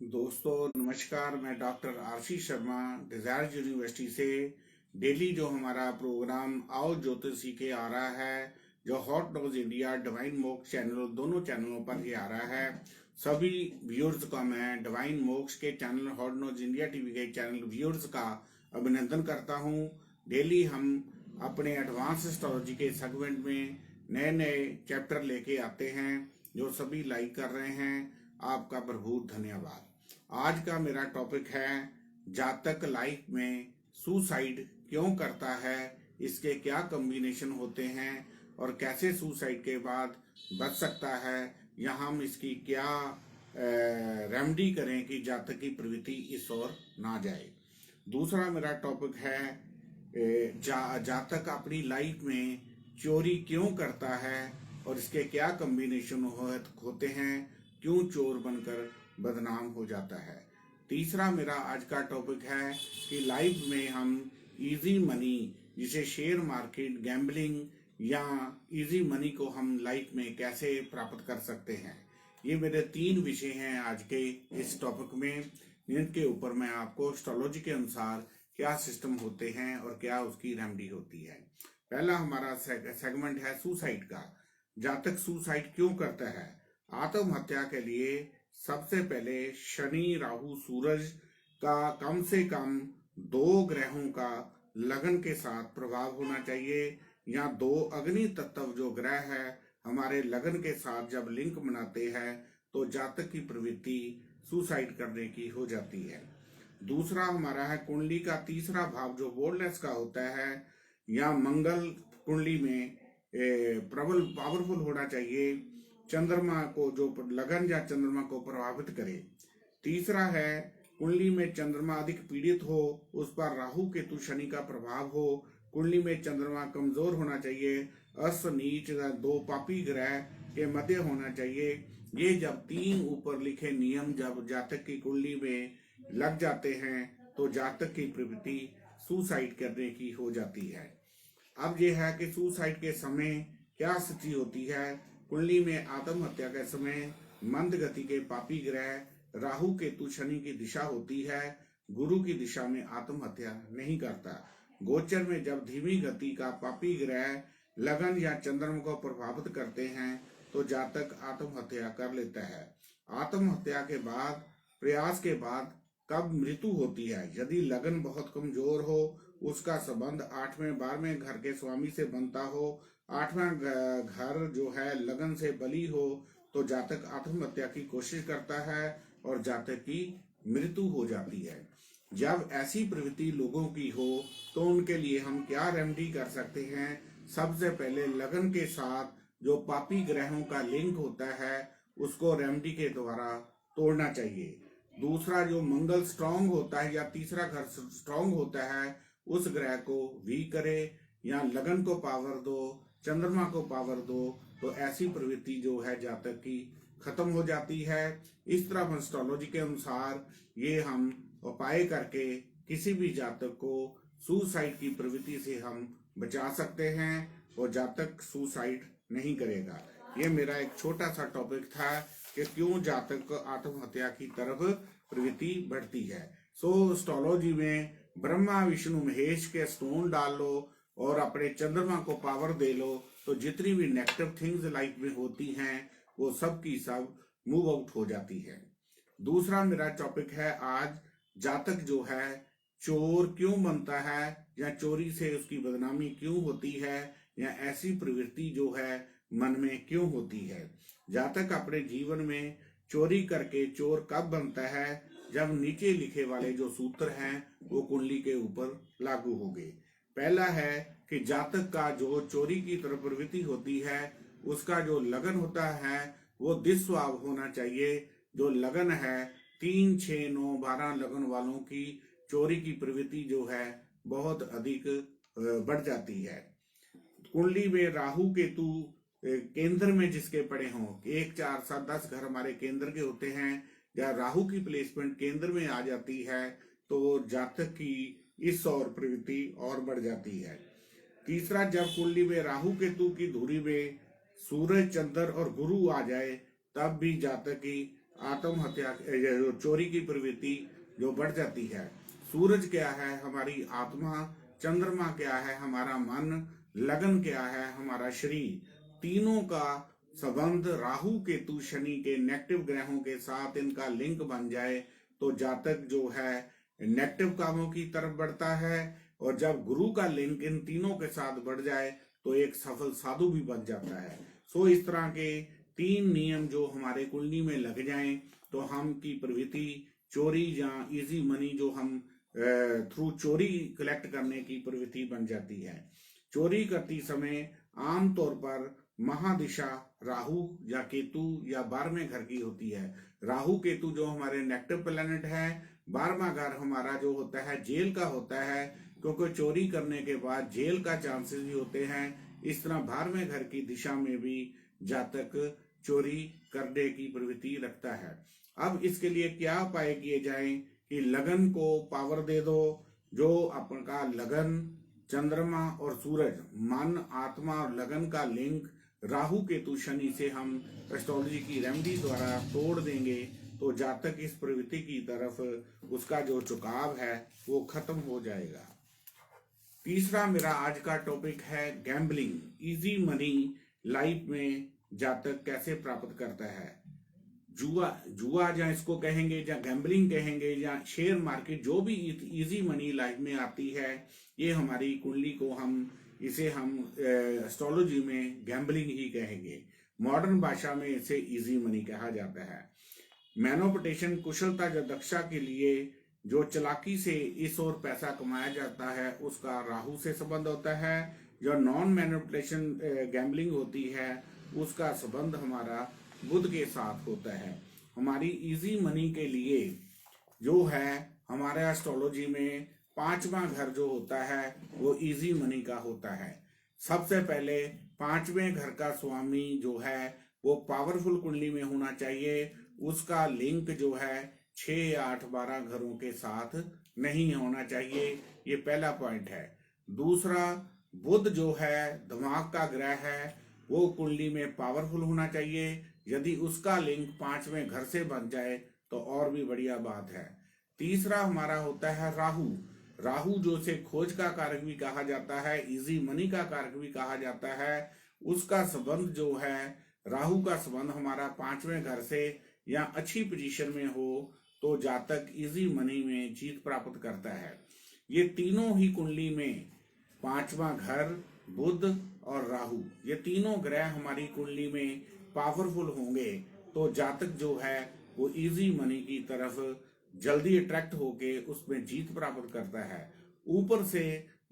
दोस्तों नमस्कार। मैं doctor Ashish Sharma desire university से डेली जो हमारा प्रोग्राम आओ ज्योतिष सीखे आ रहा है, जो हॉट नॉलेज इंडिया डिवाइन मोक्ष चैनल दोनों चैनलों पर ये आ रहा है। सभी व्यूअर्स का मैं डिवाइन मोक्ष के channel hot knowledge India TV के चैनल व्यूअर्स का अभिनंदन करता हूँ। डेली हम अपने एडवांस एस्ट्रोलॉजी के सेगमेंट में नए नए चैप्टर लेके आते हैं, जो सभी लाइक कर रहे हैं। आपका भरपूर धन्यवाद। आज का मेरा टॉपिक है जातक लाइफ में सुसाइड क्यों करता है, इसके क्या कॉम्बिनेशन होते हैं और कैसे सुसाइड के बाद बच सकता है, या हम इसकी क्या रेमेडी करें कि जातक की प्रवृत्ति इस ओर ना जाए। दूसरा मेरा टॉपिक है जातक अपनी लाइफ में चोरी क्यों करता है और इसके क्या कॉम्बिनेशन होते हैं, क्यों चोर बनकर बदनाम हो जाता है। तीसरा मेरा आज का टॉपिक है कि लाइफ में हम इजी मनी, जिसे शेयर मार्केट, गैम्बलिंग या इजी मनी को हम लाइफ में कैसे प्राप्त कर सकते हैं। ये मेरे 3 विषय हैं आज के इस टॉपिक में, जिनके ऊपर मैं आपको एस्ट्रोलॉजी के अनुसार क्या सिस्टम होते हैं और क्या उसकी रेमेडी होती है। पहला हमारा सेगमेंट है सुसाइड का। जातक सुसाइड क्यों करता है। आत्महत्या के लिए सबसे पहले शनि, राहु, सूरज का कम से कम 2 ग्रहों का लगन के साथ प्रभाव होना चाहिए, या 2 अग्नि तत्व जो ग्रह है हमारे लगन के साथ जब लिंक बनाते हैं तो जातक की प्रवृत्ति सुसाइड करने की हो जाती है। दूसरा हमारा है कुंडली का तीसरा भाव जो बोल्डनेस का होता है, या मंगल कुंडली में प्रबल पावरफुल होना चाहिए, चंद्रमा को जो लगन या चंद्रमा को प्रभावित करे। तीसरा है कुंडली में चंद्रमा अधिक पीड़ित हो, उस पर राहु केतु शनि का प्रभाव हो। कुंडली में चंद्रमा कमजोर होना चाहिए, अस्त नीच 2 पापी ग्रह के मध्य होना चाहिए। ये जब 3 ऊपर लिखे नियम जब जातक की कुंडली में लग जाते हैं तो जातक की प्रवृत्ति सुसाइड करने की हो जाती है। अब यह है कि सुसाइड के समय क्या स्थिति होती है। कुंडली में आत्महत्या के समय मंद गति के पापी ग्रह राहु केतु शनि की दिशा होती है, गुरु की दिशा में आत्महत्या नहीं करता। गोचर में जब धीमी गति का पापी ग्रह लगन या चंद्रमा को प्रभावित करते हैं तो जातक आत्महत्या कर लेता है। आत्महत्या के बाद प्रयास के बाद कब मृत्यु होती है। यदि लगन बहुत कमजोर हो, उसका संबंध 8वें 12वें घर के स्वामी से बनता हो, 8वां घर जो है लगन से बली हो, तो जातक आत्महत्या की कोशिश करता है और जातक की मृत्यु हो जाती है। जब ऐसी प्रवृत्ति लोगों की हो तो उनके लिए हम क्या रेमेडी कर सकते हैं। सबसे पहले लगन के साथ जो पापी ग्रहों का लिंक होता है उसको रेमेडी के द्वारा तोड़ना चाहिए। दूसरा जो मंगल स्ट्रांग होता है या तीसरा घर स्ट्रांग होता है, उस ग्रह को वीक करे या लगन को पावर दो, चंद्रमा को पावर दो, तो ऐसी प्रवृत्ति जो है जातक की खत्म हो जाती है। इस तरह एस्ट्रोलॉजी के अनुसार ये हम उपाय करके किसी भी जातक को सुसाइड की प्रवृत्ति से हम बचा सकते हैं और जातक सुसाइड नहीं करेगा। ये मेरा एक छोटा सा टॉपिक था कि क्यों जातक आत्महत्या की तरफ प्रवृत्ति बढ़ती है। सो एस्ट्रोलॉजी में ब्रह्मा विष्णु महेश के स्टोन डाल लो और अपने चंद्रमा को पावर दे लो, तो जितनी भी नेगेटिव थिंग्स लाइफ में होती हैं वो सब की सब मूव आउट हो जाती है। दूसरा मेरा टॉपिक है आज जातक जो है चोर क्यों बनता है, या चोरी से उसकी बदनामी क्यों होती है, या ऐसी प्रवृत्ति जो है मन में क्यों होती है। जातक अपने जीवन में चोरी करके चोर कब बनता है, जब नीचे लिखे वाले जो सूत्र हैं वो कुंडली के ऊपर लागू होंगे। पहला है कि जातक का जो चोरी की तरफ प्रवृत्ति होती है उसका जो लगन होता है वो दिस्वाव होना चाहिए। जो लगन है 3, 6, 9, 12 लगन वालों की चोरी की प्रवृत्ति जो है बहुत अधिक बढ़ जाती है। कुंडली में राहु केतु केंद्र में जिसके पड़े हों, 1, 4, 7, 10 घर हमारे केंद्र के होते हैं, या राहु की प्लेसमेंट केंद्र में आ जाती है तो जातक की इस और प्रवृत्ति और बढ़ जाती है। तीसरा, जब कुंडली में राहु केतु की धुरी में सूरज, चंद्र और गुरु आ जाए तब भी जातक की आत्महत्या, जो चोरी की प्रवृत्ति जो बढ़ जाती है। सूरज क्या है? हमारी आत्मा। चंद्रमा क्या है? हमारा मन। लगन क्या है? हमारा शरीर। तीनों का संबंध राहु केतु शनि के नेगेटिव ग्रहों के साथ इनका लिंक बन जाए तो जातक जो है नेगेटिव कामों की तरफ बढ़ता है, और जब गुरु का लिंक इन तीनों के साथ बढ़ जाए तो एक सफल साधु भी बन जाता है। सो इस तरह के 3 नियम जो हमारे कुंडली में लग जाएं तो हम की प्रवृत्ति चोरी या इजी मनी जो हम थ्रू चोरी कलेक्ट करने की प्रवृत्ति बन जाती है। चोरी करती समय आमतौर पर महादिशा राहु या केतु या 12वें घर की होती है। राहु केतु जो हमारे नेगेटिव प्लैनेट है, 12वां घर हमारा जो होता है जेल का होता है, क्योंकि चोरी करने के बाद जेल का चांसेस भी होते हैं। इस तरह 12वें घर की दिशा में भी जातक चोरी करने की प्रवृत्ति रखता है। अब इसके लिए क्या उपाय किए जाएं कि लगन को पावर दे दो। जो आपका लगन, चंद्रमा और सूरज, मन, आत्मा और लगन का लिंक राहु केतु शनि से हम एस्ट्रोलॉजी की रेमेडी द्वारा तोड़ देंगे तो जातक इस प्रवृत्ति की तरफ उसका जो झुकाव है वो खत्म हो जाएगा। तीसरा मेरा आज का टॉपिक है गैम्बलिंग। इजी मनी लाइफ में जातक कैसे प्राप्त करता है। जुआ या इसको कहेंगे या गैम्बलिंग कहेंगे या शेयर मार्केट, जो भी इजी मनी लाइफ में आती है, ये हमारी कुंडली को इसे हम एस्ट्रोलॉजी में गैम्बलिंग ही कहेंगे। मॉडर्न भाषा में इसे इजी मनी कहा जाता है। मैनोपटेशन, कुशलता या दक्षता के लिए जो चालाकी से इस ओर पैसा कमाया जाता है उसका राहु से संबंध होता है। जो नॉन मैनिपुलेशन गैम्बलिंग होती है उसका संबंध हमारा बुध के साथ होता है। हमारी इजी मनी के लिए जो है हमारे एस्ट्रोलॉजी में 5वां घर जो होता है वो इजी मनी का होता है। सबसे पहले 5वें घर का स्वामी जो है वो पावरफुल कुंडली में होना चाहिए। उसका लिंक जो है 6, 8, 12 घरों के साथ नहीं होना चाहिए। ये पहला पॉइंट है। दूसरा, बुध जो है दिमाग का ग्रह है, वो कुंडली में पावरफुल होना चाहिए। यदि उसका लिंक 5वें घर से बन जाए तो और भी बढ़िया बात है। तीसरा हमारा होता है राहु। राहु जो से खोज का कारक भी कहा जाता है, इजी मनी का कारक भी कहा जाता है। उसका संबंध जो है, राहु का संबंध हमारा 5वें घर से या अच्छी पोजीशन में हो तो जातक इजी मनी में जीत प्राप्त करता है। ये तीनों ही कुंडली में 5वां घर, बुध और राहु, ये तीनों ग्रह हमारी कुंडली में पावरफुल होंगे तो जातक जो है वो इजी मनी की तरफ जल्दी अट्रैक्ट होके उसमें जीत प्राप्त करता है। ऊपर से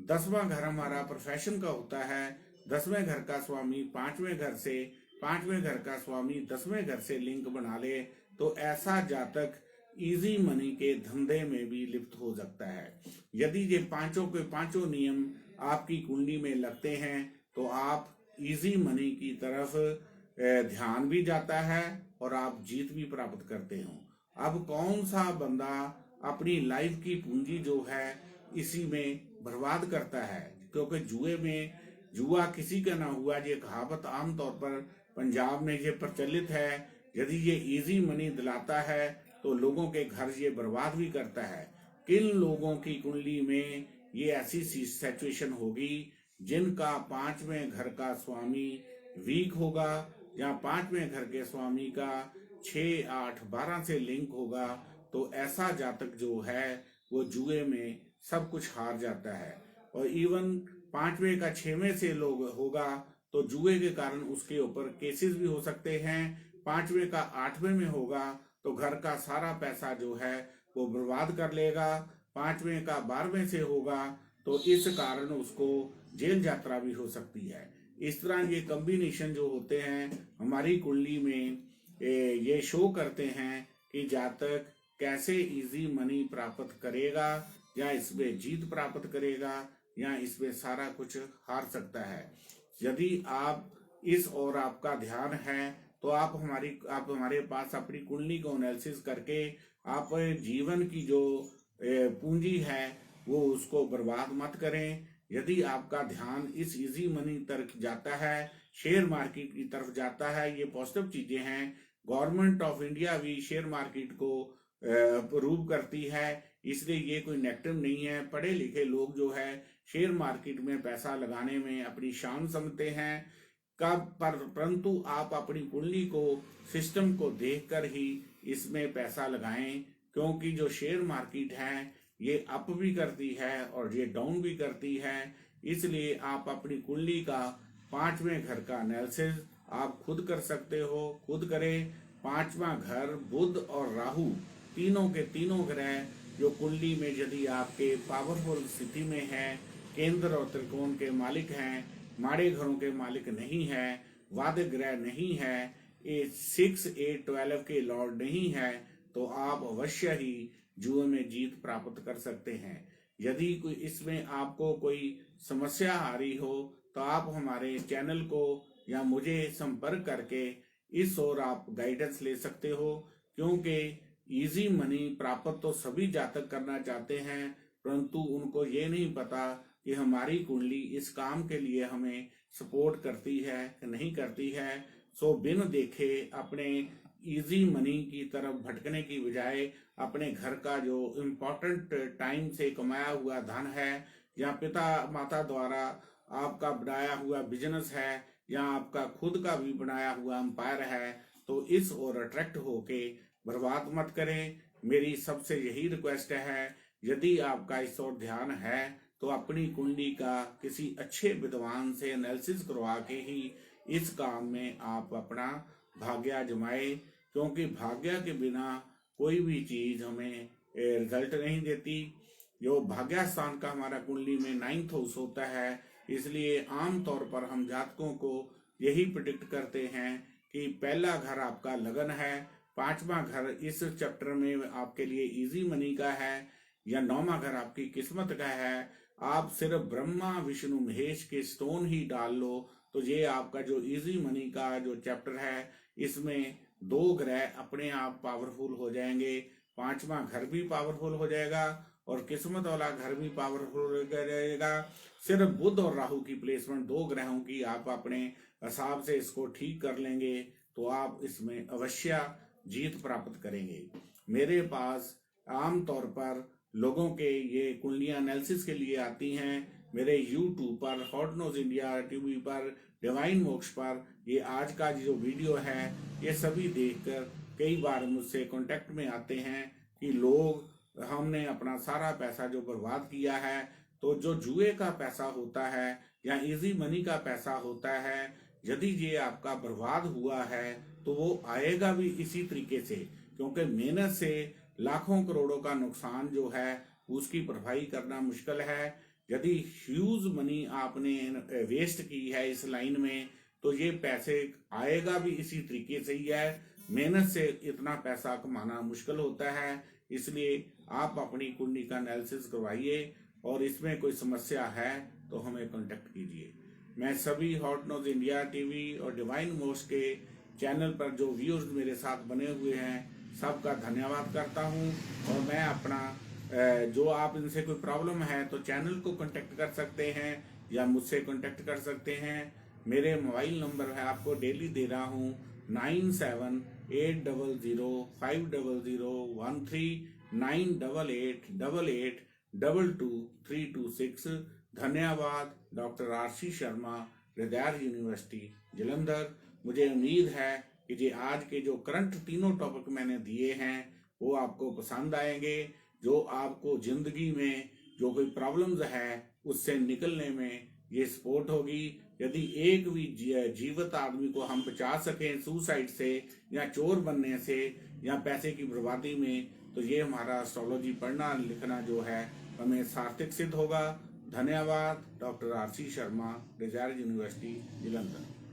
10वां घर हमारा प्रोफेशन का होता है। 10वें घर का स्वामी 5वें घर से, 5वें घर का स्वामी 10वें घर से लिंक बना ले तो ऐसा जातक इजी मनी के धंधे में भी लिप्त हो सकता है। यदि ये पांचों के पांचों नियम आपकी कुंडली में लगते हैं तो आप इजी मनी की तरफ ध्यान भी जाता है और आप जीत भी प्राप्त करते हो। अब कौन सा बंदा अपनी लाइफ की पूंजी जो है इसी में बर्बाद करता है, क्योंकि जुआ किसी का ना हुआ, ये कहावत आमतौर पर पंजाब में ये प्रचलित है। यदि ये इजी मनी दिलाता है तो लोगों के घर ये बर्बाद भी करता है। किन लोगों की कुंडली में ये ऐसी सिचुएशन होगी जिनका 5वें घर का स्वामी वीक होगा या 5वें घर के स्वामी का 6, 8, 12 से लिंक होगा तो ऐसा जातक जो है वो जुए में सब कुछ हार जाता है। और इवन 5वें का 6वें से लोग होगा तो जुए के कारण उसके ऊपर केसेस भी हो सकते हैं। 5वें का 8वें में होगा तो घर का सारा पैसा जो है वो बर्बाद कर लेगा। 5वें का 12वें से होगा तो इस कारण उसको जेल यात्रा भी हो सकती है। इस तरह ये कॉम्बिनेशन जो होते हैं हमारी कुंडली में ये शो करते हैं कि जातक कैसे इजी मनी प्राप्त करेगा, या इसमें जीत प्राप्त करेगा, या इसमें सारा कुछ हार सकता है। यदि आप इस और आपका ध्यान है तो आप हमारे पास अपनी कुंडली को एनालिसिस करके आप जीवन की जो पूंजी है वो उसको बर्बाद मत करें। यदि आपका ध्यान इस इजी मनी तरफ जाता है, शेयर मार्केट की तरफ जाता है, ये पॉजिटिव चीजें हैं, गवर्नमेंट ऑफ इंडिया भी शेयर मार्केट को अप्रूव करती है, इसलिए ये कोई नेगेटिव नहीं है। पढ़े लिखे लोग जो है शेयर मार्केट में पैसा लगाने में अपनी शान समझते हैं। परंतु आप अपनी कुंडली को, सिस्टम को देखकर ही इसमें पैसा लगाएं, क्योंकि जो शेयर मार्केट है ये अप भी करती है और ये डाउन भी करती है। इसलिए आप अपनी कुंडली का 5वें घर का एनालिसिस आप खुद कर सकते हो, खुद करें। 5वां घर बुध और राहु तीनों के तीनों ग्रह जो कुंडली में यदि आपके पावरफुल स्थिति में है, केंद्र और त्रिकोण के मालिक हैं, माड़े घरों के मालिक नहीं है, वाद ग्रह नहीं है, ये 6, 8, 12 के लॉर्ड नहीं है, तो आप अवश्य ही जुए में जीत प्राप्त कर सकते हैं। यदि कोई इसमें आपको कोई समस्या आ रही हो तो आप हमारे चैनल को या मुझे संपर्क करके इस ओर आप गाइडेंस ले सकते हो, क्योंकि इजी मनी प्राप्त तो सभी जातक करना चाहते हैं, परंतु उनको ये नहीं पता कि हमारी कुंडली इस काम के लिए हमें सपोर्ट करती है कि नहीं करती है। सो बिन देखे अपने इजी मनी की तरफ भटकने की बजाय अपने घर का जो इम्पोर्टेंट टाइम से कमाया हुआ धन है, या पिता माता द्वारा आपका बनाया हुआ बिजनेस है, या आपका खुद का भी बनाया हुआ एम्पायर है, तो इस ओर अट्रैक्ट होके बर्बाद मत करें। मेरी सबसे यही रिक्वेस्ट है, यदि आपका इस ओर ध्यान है तो अपनी कुंडली का किसी अच्छे विद्वान से एनालिसिस करवा के ही इस काम में आप अपना भाग्य आजमाए, क्योंकि भाग्य के बिना कोई भी चीज हमें रिजल्ट नहीं देती। जो भाग्य स्थान का हमारा कुंडली में 9th हाउस होता है, इसलिए आमतौर पर हम जातकों को यही प्रिडिक्ट करते हैं कि पहला घर आपका लगन है, 5वां घर इस चैप्टर में आपके लिए इजी मनी का है, या 9वां घर आपकी किस्मत का है। आप सिर्फ ब्रह्मा विष्णु महेश के स्टोन ही डाल लो तो ये आपका जो इजी मनी का जो चैप्टर है, इसमें 2 ग्रह अपने आप पावरफुल हो जाएंगे। 5वां घर भी पावरफुल हो जाएगा और किस्मत वाला घर भी पावरफुल हो जाएगा। सिर्फ बुध और राहु की प्लेसमेंट 2 ग्रहों की आप अपने हिसाब से इसको ठीक कर लेंगे तो आप इसमें अवश्य जीत प्राप्त करेंगे। मेरे पास आमतौर पर लोगों के ये कुंडलियां एनालिसिस के लिए आती हैं। मेरे YouTube पर, हॉट न्यूज इंडिया टीवी पर, डिवाइन मोक्ष पर ये आज का जो वीडियो है, ये सभी देखकर कई बार मुझसे कांटेक्ट में आते हैं कि लोग हमने अपना सारा पैसा जो बर्बाद किया है, तो जो जुए का पैसा होता है या इजी मनी का पैसा होता है, यदि ये आपका बर्बाद हुआ है तो वो आएगा भी इसी तरीके से, क्योंकि मेहनत से लाखों करोड़ों का नुकसान जो है उसकी भरपाई करना मुश्किल है। यदि ह्यूज मनी आपने वेस्ट की है इस लाइन में, तो ये पैसे आएगा भी इसी तरीके से ही है। मेहनत से इतना पैसा कमाना मुश्किल होता है, इसलिए आप अपनी कुंडली का एनालिसिस करवाइए और इसमें कोई समस्या है तो हमें कांटेक्ट कीजिए। मैं सभी हॉट न्यूज इंडिया टीवी और डिवाइन मोक्ष के चैनल पर जो व्यूअर्स मेरे साथ बने हुए हैं, सबका धन्यवाद करता हूं। और मैं अपना जो आप इनसे कोई प्रॉब्लम है तो चैनल को कांटेक्ट कर सकते हैं या मुझसे कांटेक्ट कर सकते हैं। मेरे मोबाइल नंबर है, आपको डेली दे रहा हूं, 9780050013 988888222326। धन्यवाद। डॉक्टर आरसी शर्मा, हृदय यूनिवर्सिटी जलंधर। मुझे उम्मीद है कि ये आज के जो करंट तीनों टॉपिक मैंने दिए हैं वो आपको पसंद आएंगे, जो आपको जिंदगी में जो कोई प्रॉब्लम्स है उससे निकलने में ये सपोर्ट होगी। यदि एक भी जीवित आदमी को हम बचा सकें सुसाइड से या चोर बनने से या पैसे की बर्बादी में, तो ये हमारा एस्ट्रोलॉजी पढ़ना लिखना जो है हमें सार्थक सिद्ध होगा। धन्यवाद। Doctor RC Sharma, desire university Jalandhar.